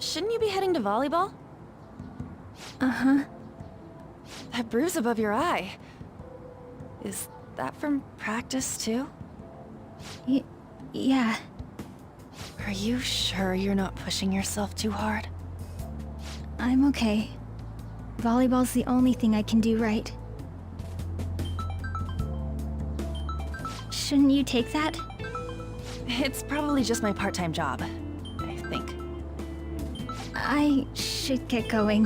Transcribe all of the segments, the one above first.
Shouldn't you be heading to volleyball? Uh-huh. That bruise above your eye. Is that from practice, too? Yeah. Are you sure you're not pushing yourself too hard? I'm okay. Volleyball's the only thing I can do right. Shouldn't you take that? It's probably just my part-time job, I think. I should get going.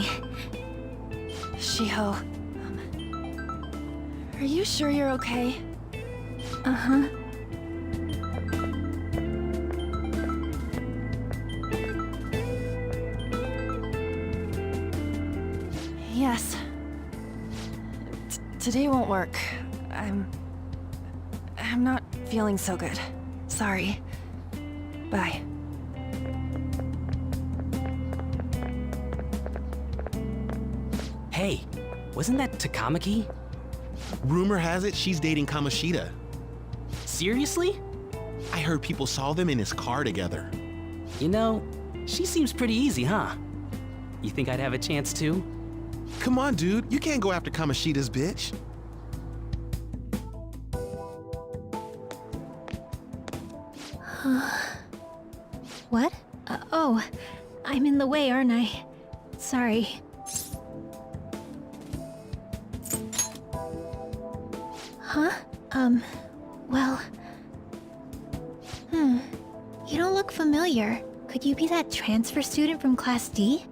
Shiho, are you sure you're okay? Uh-huh. Yes. Today won't work. I'm not feeling so good. Sorry. Bye. Hey, wasn't that Takamaki? Rumor has it she's dating Kamoshida. Seriously? I heard people saw them in his car together. You know, she seems pretty easy, huh? You think I'd have a chance too? Come on, dude. You can't go after Kamoshida's bitch. What? Oh, I'm in the way, aren't I? Sorry. Huh? Well... You don't look familiar. Could you be that transfer student from Class D?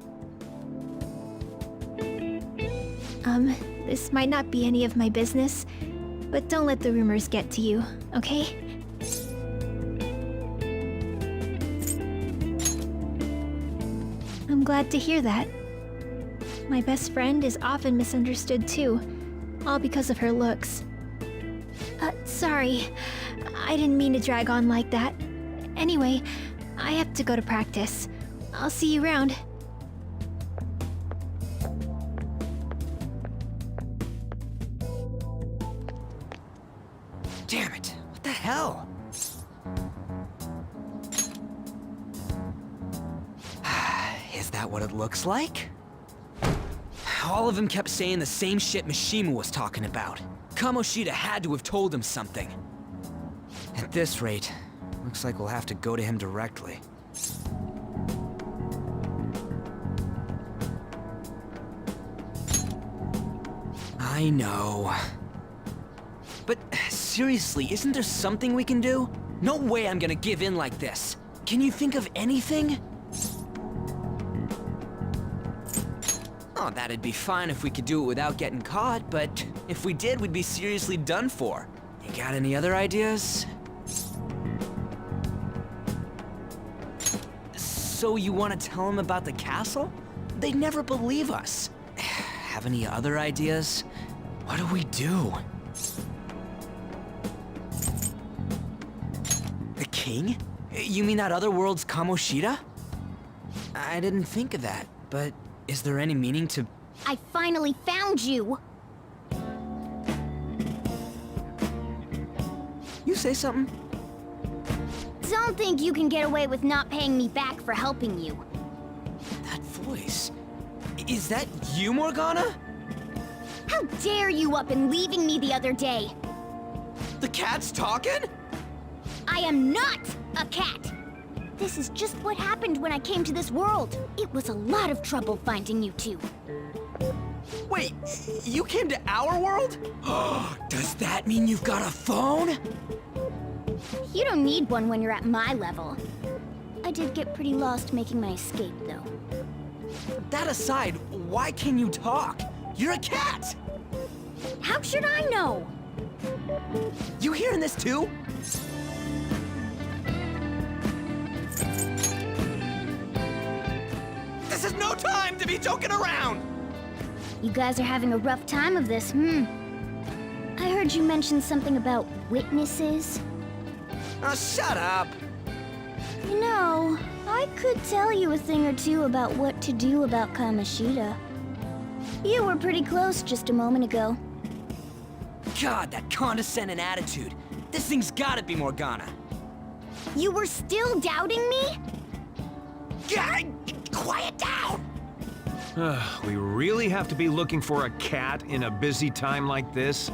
This might not be any of my business, but don't let the rumors get to you, okay? I'm glad to hear that. My best friend is often misunderstood too, all because of her looks. Sorry. I didn't mean to drag on like that. Anyway, I have to go to practice. I'll see you around. Damn it, what the hell? Is that what it looks like? All of them kept saying the same shit Mishima was talking about. Kamoshida had to have told him something. At this rate, looks like we'll have to go to him directly. I know. But seriously, isn't there something we can do? No way I'm gonna give in like this. Can you think of anything? Oh, that'd be fine if we could do it without getting caught, but if we did, we'd be seriously done for. You got any other ideas? So you want to tell them about the castle? They'd never believe us. Have any other ideas? What do we do? The king? You mean that other world's Kamoshida? I didn't think of that, but is there any meaning to... I finally found you! You say something? Don't think you can get away with not paying me back for helping you. That voice... Is that you, Morgana? How dare you up and leaving me the other day? The cat's talking? I am not a cat! This is just what happened when I came to this world. It was a lot of trouble finding you two. Wait, you came to our world? Does that mean you've got a phone? You don't need one when you're at my level. I did get pretty lost making my escape, though. That aside, why can you talk? You're a cat! How should I know? You hearing this too? This is no time to be joking around! You guys are having a rough time of this, I heard you mention something about witnesses. Oh, shut up! You know, I could tell you a thing or two about what to do about Kamoshida. You were pretty close just a moment ago. God, that condescending attitude. This thing's gotta be Morgana. You were still doubting me? God, quiet down! We really have to be looking for a cat in a busy time like this?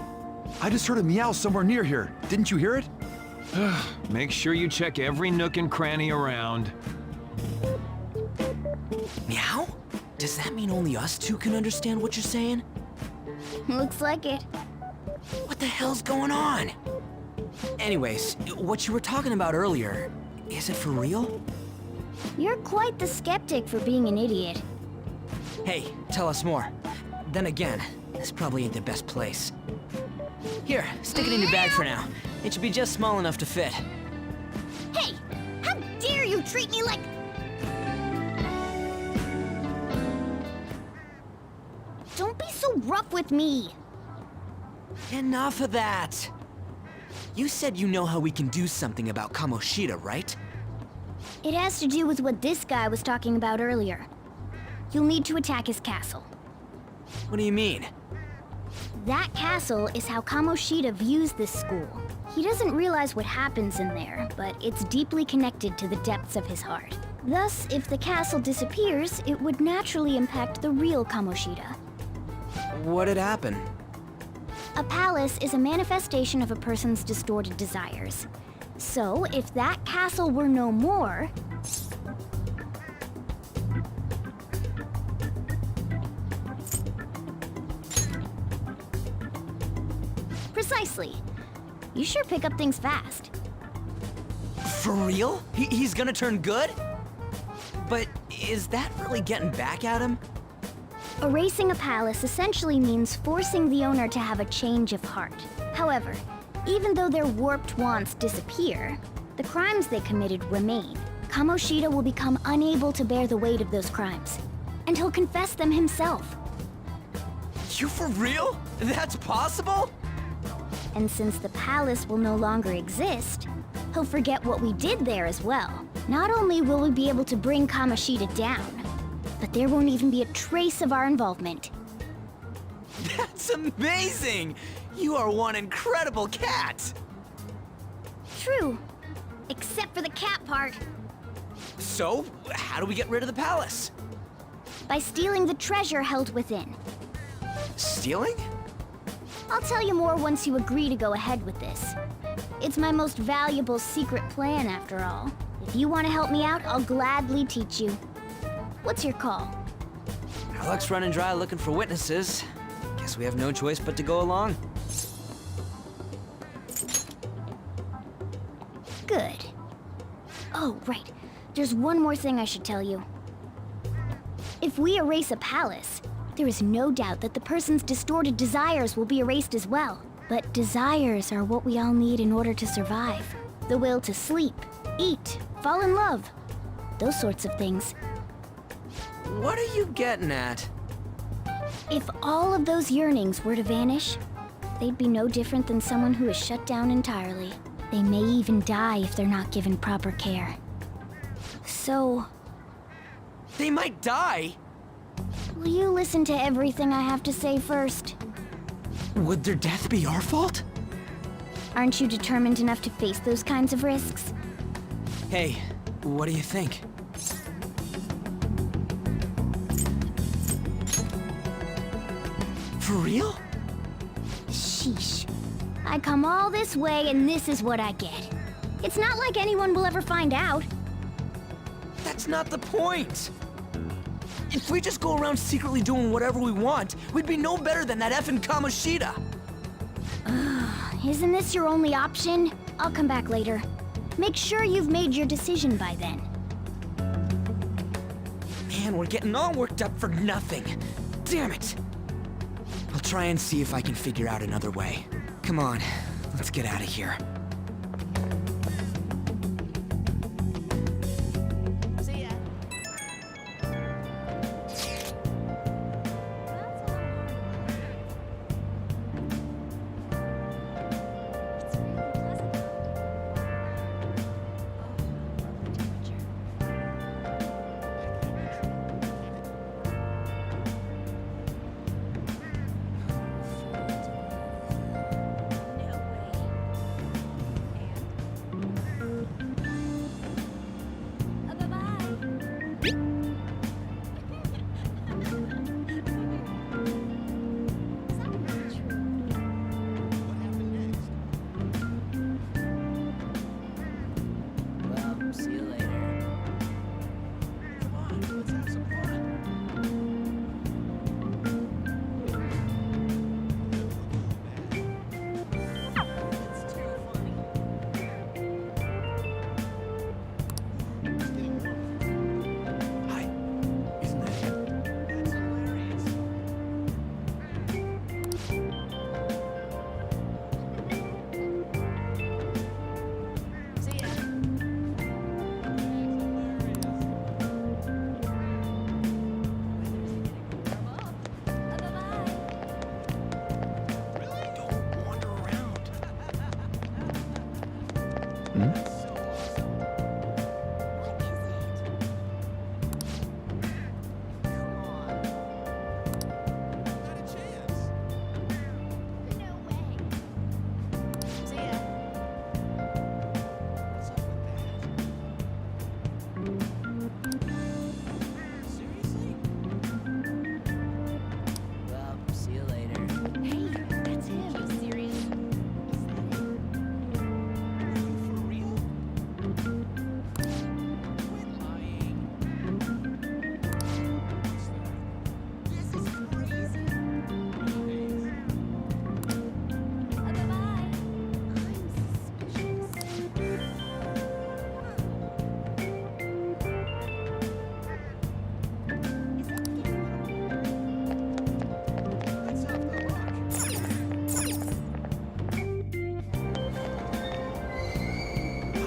I just heard a meow somewhere near here. Didn't you hear it? Make sure you check every nook and cranny around. Meow? Does that mean only us two can understand what you're saying? Looks like it. What the hell's going on? Anyways, what you were talking about earlier, is it for real? You're quite the skeptic for being an idiot. Hey, tell us more. Then again, this probably ain't the best place. Here, stick it in your bag for now. It should be just small enough to fit. Hey! How dare you treat me like... Don't be so rough with me! Enough of that! You said you know how we can do something about Kamoshida, right? It has to do with what this guy was talking about earlier. You'll need to attack his castle. What do you mean? That castle is how Kamoshida views this school. He doesn't realize what happens in there, but it's deeply connected to the depths of his heart. Thus, if the castle disappears, it would naturally impact the real Kamoshida. What'd happen? A palace is a manifestation of a person's distorted desires. So, if that castle were no more... Precisely. You sure pick up things fast. For real? He's gonna turn good? But is that really getting back at him? Erasing a palace essentially means forcing the owner to have a change of heart. However, even though their warped wants disappear, the crimes they committed remain. Kamoshida will become unable to bear the weight of those crimes, and he'll confess them himself. You for real? That's possible? And since the palace will no longer exist, he'll forget what we did there as well. Not only will we be able to bring Kamoshida down, but there won't even be a trace of our involvement. That's amazing! You are one incredible cat! True, except for the cat part. So, how do we get rid of the palace? By stealing the treasure held within. Stealing? I'll tell you more once you agree to go ahead with this. It's my most valuable secret plan, after all. If you want to help me out, I'll gladly teach you. What's your call? Our luck's running dry looking for witnesses. Guess we have no choice but to go along. Good. Oh, right. There's one more thing I should tell you. If we erase a palace, there is no doubt that the person's distorted desires will be erased as well. But desires are what we all need in order to survive. The will to sleep, eat, fall in love. Those sorts of things. What are you getting at? If all of those yearnings were to vanish, they'd be no different than someone who is shut down entirely. They may even die if they're not given proper care. So, They might die? will you listen to everything I have to say first? Would their death be our fault? Aren't you determined enough to face those kinds of risks? Hey, what do you think? For real? Sheesh. I come all this way and this is what I get. It's not like anyone will ever find out. That's not the point! If we just go around secretly doing whatever we want, we'd be no better than that effing Kamoshida! Isn't this your only option? I'll come back later. Make sure you've made your decision by then. Man, we're getting all worked up for nothing. Damn it! I'll try and see if I can figure out another way. Come on, let's get out of here.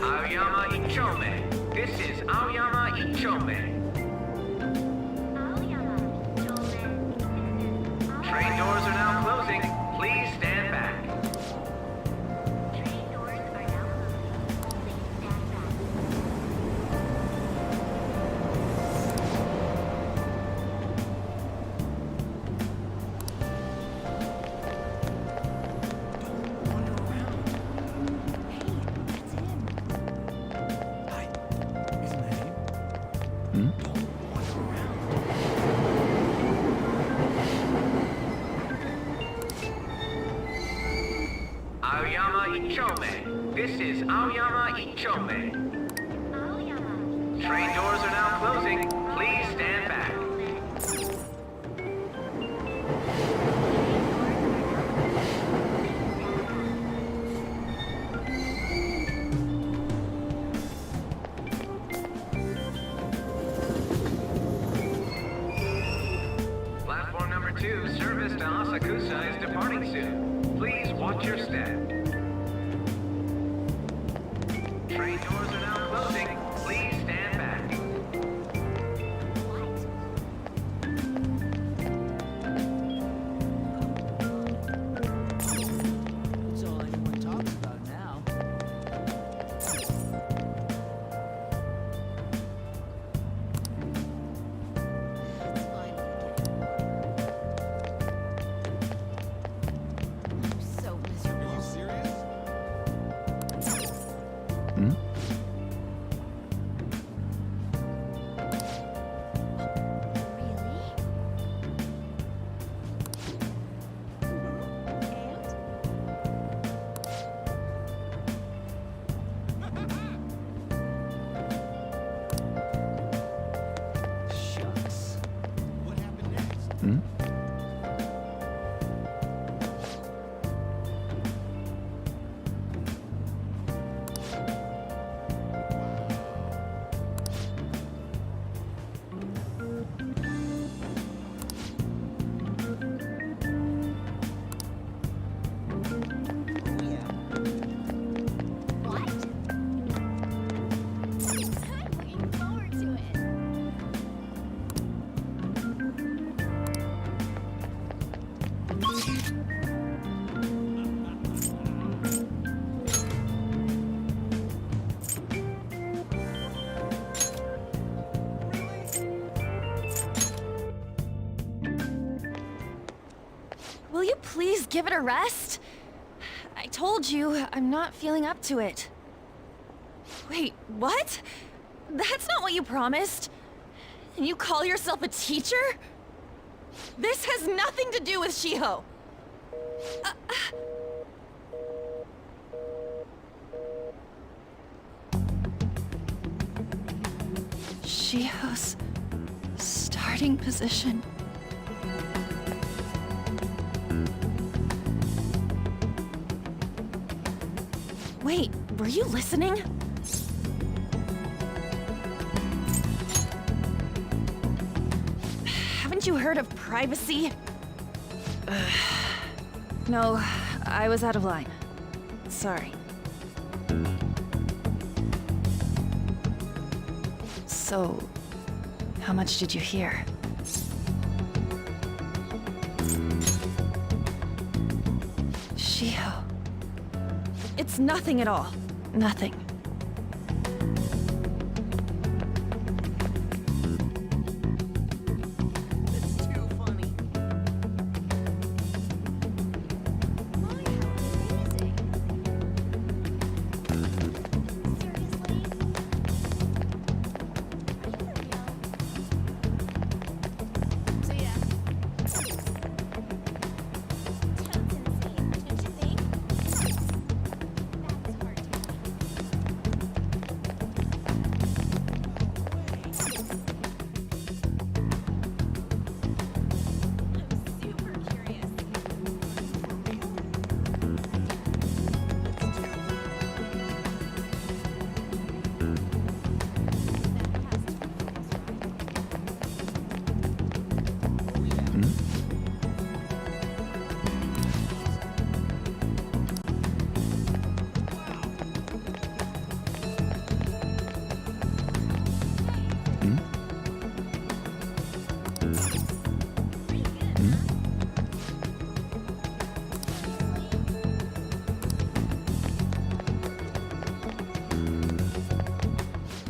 Aoyama Ichome. This is Aoyama Ichome. Train doors are now closing. Please stand back. Aoyama Ichome. This is Aoyama Ichome. Train doors are now closing. Please stand back. Platform number 2, service to Asakusa is departing soon. Please watch your step. Train doors are now closing. Please stand back. That's all anyone talks about now. Are you serious? Shucks. What happened next? Will you please give it a rest? I told you, I'm not feeling up to it. Wait, what? That's not what you promised. And you call yourself a teacher? This has nothing to do with Shiho. Shiho's starting position. Wait, were you listening? Haven't you heard of privacy? No, I was out of line. Sorry. So, how much did you hear? Shiho. It's nothing at all. Nothing. It's too funny.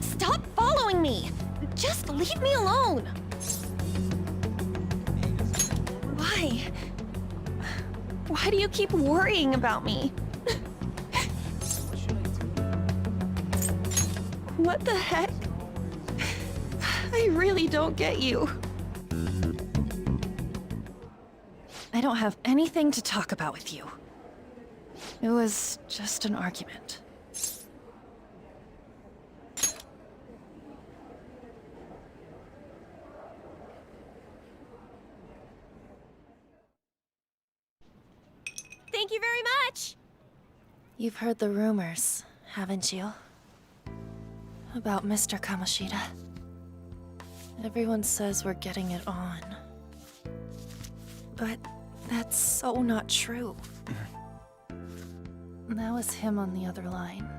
Stop following me! Just leave me alone! Why? Why do you keep worrying about me? What the heck? I really don't get you. I don't have anything to talk about with you. It was just an argument. Thank you very much! You've heard the rumors, haven't you? About Mr. Kamoshida. Everyone says we're getting it on. But that's so not true. That was him on the other line.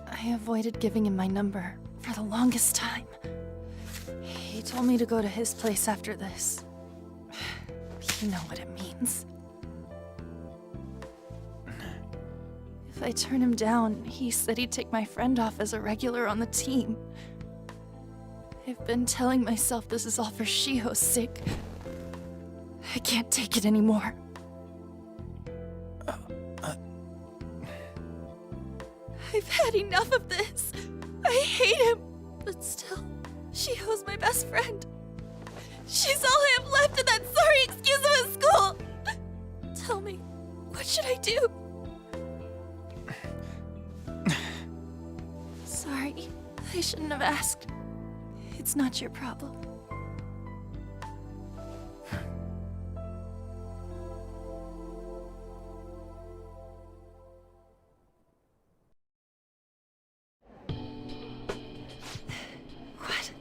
I avoided giving him my number for the longest time. He told me to go to his place after this. You know what it means. If I turn him down, he said he'd take my friend off as a regular on the team. I've been telling myself this is all for Shiho's sake. I can't take it anymore. I've had enough of this. I hate him. But still, Shiho's my best friend. She's all I have left in that sorry excuse of a school. Tell me, what should I do? Sorry, I shouldn't have asked. It's not your problem. What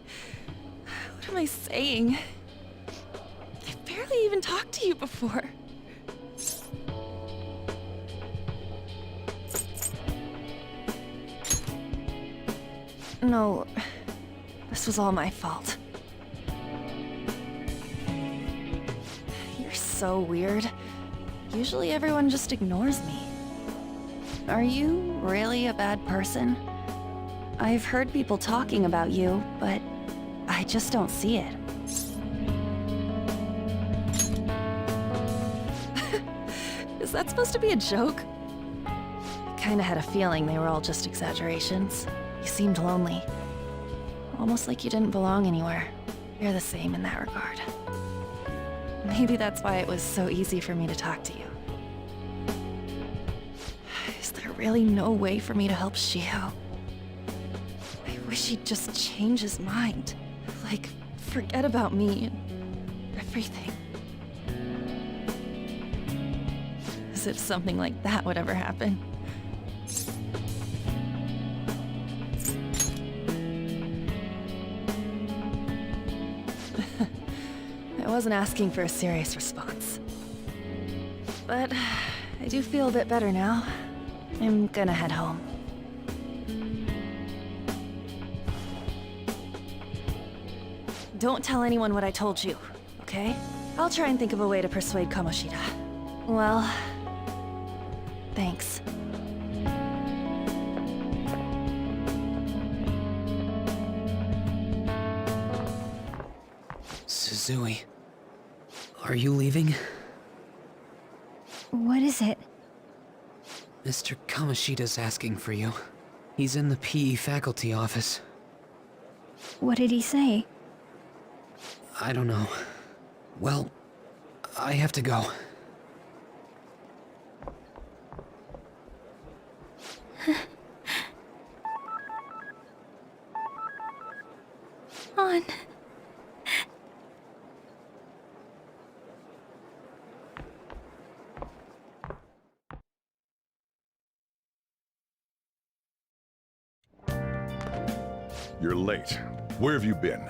am I saying? I've barely even talked to you before. No, this was all my fault. You're so weird. Usually everyone just ignores me. Are you really a bad person? I've heard people talking about you, but I just don't see it. Is that supposed to be a joke? Kinda had a feeling they were all just exaggerations. You seemed lonely. Almost like you didn't belong anywhere. You're the same in that regard. Maybe that's why it was so easy for me to talk to you. Is there really no way for me to help Shio? I wish he'd just change his mind. Like, forget about me and everything. As if something like that would ever happen. I wasn't asking for a serious response. But I do feel a bit better now. I'm gonna head home. Don't tell anyone what I told you, okay? I'll try and think of a way to persuade Kamoshida. Well, thanks. Suzui, are you leaving? What is it? Mr. Kamoshida's asking for you. He's in the PE faculty office. What did he say? I don't know. Well, I have to go. On. You're late. Where have you been?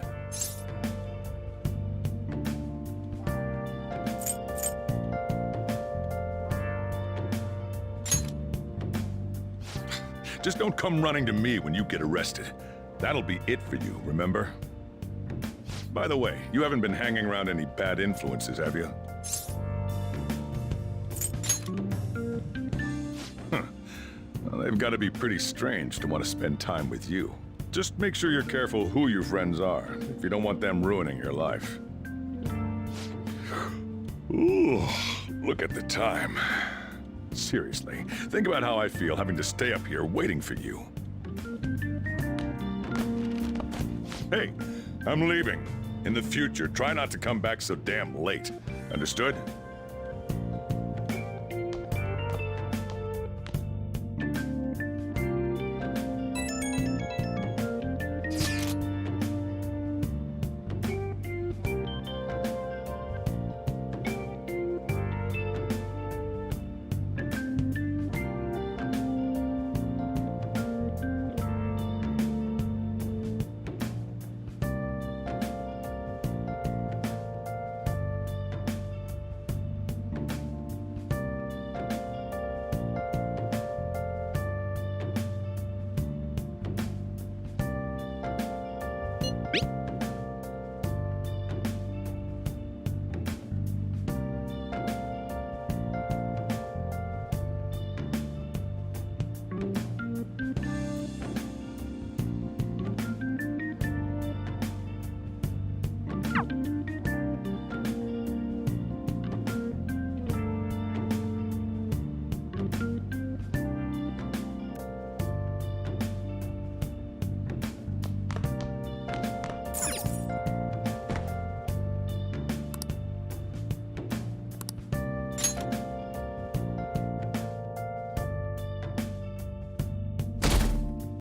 Just don't come running to me when you get arrested. That'll be it for you, remember? By the way, you haven't been hanging around any bad influences, have you? Huh. Well, they've got to be pretty strange to want to spend time with you. Just make sure you're careful who your friends are, if you don't want them ruining your life. Ooh, look at the time. Seriously, think about how I feel having to stay up here waiting for you. Hey, I'm leaving. In the future, try not to come back so damn late. Understood?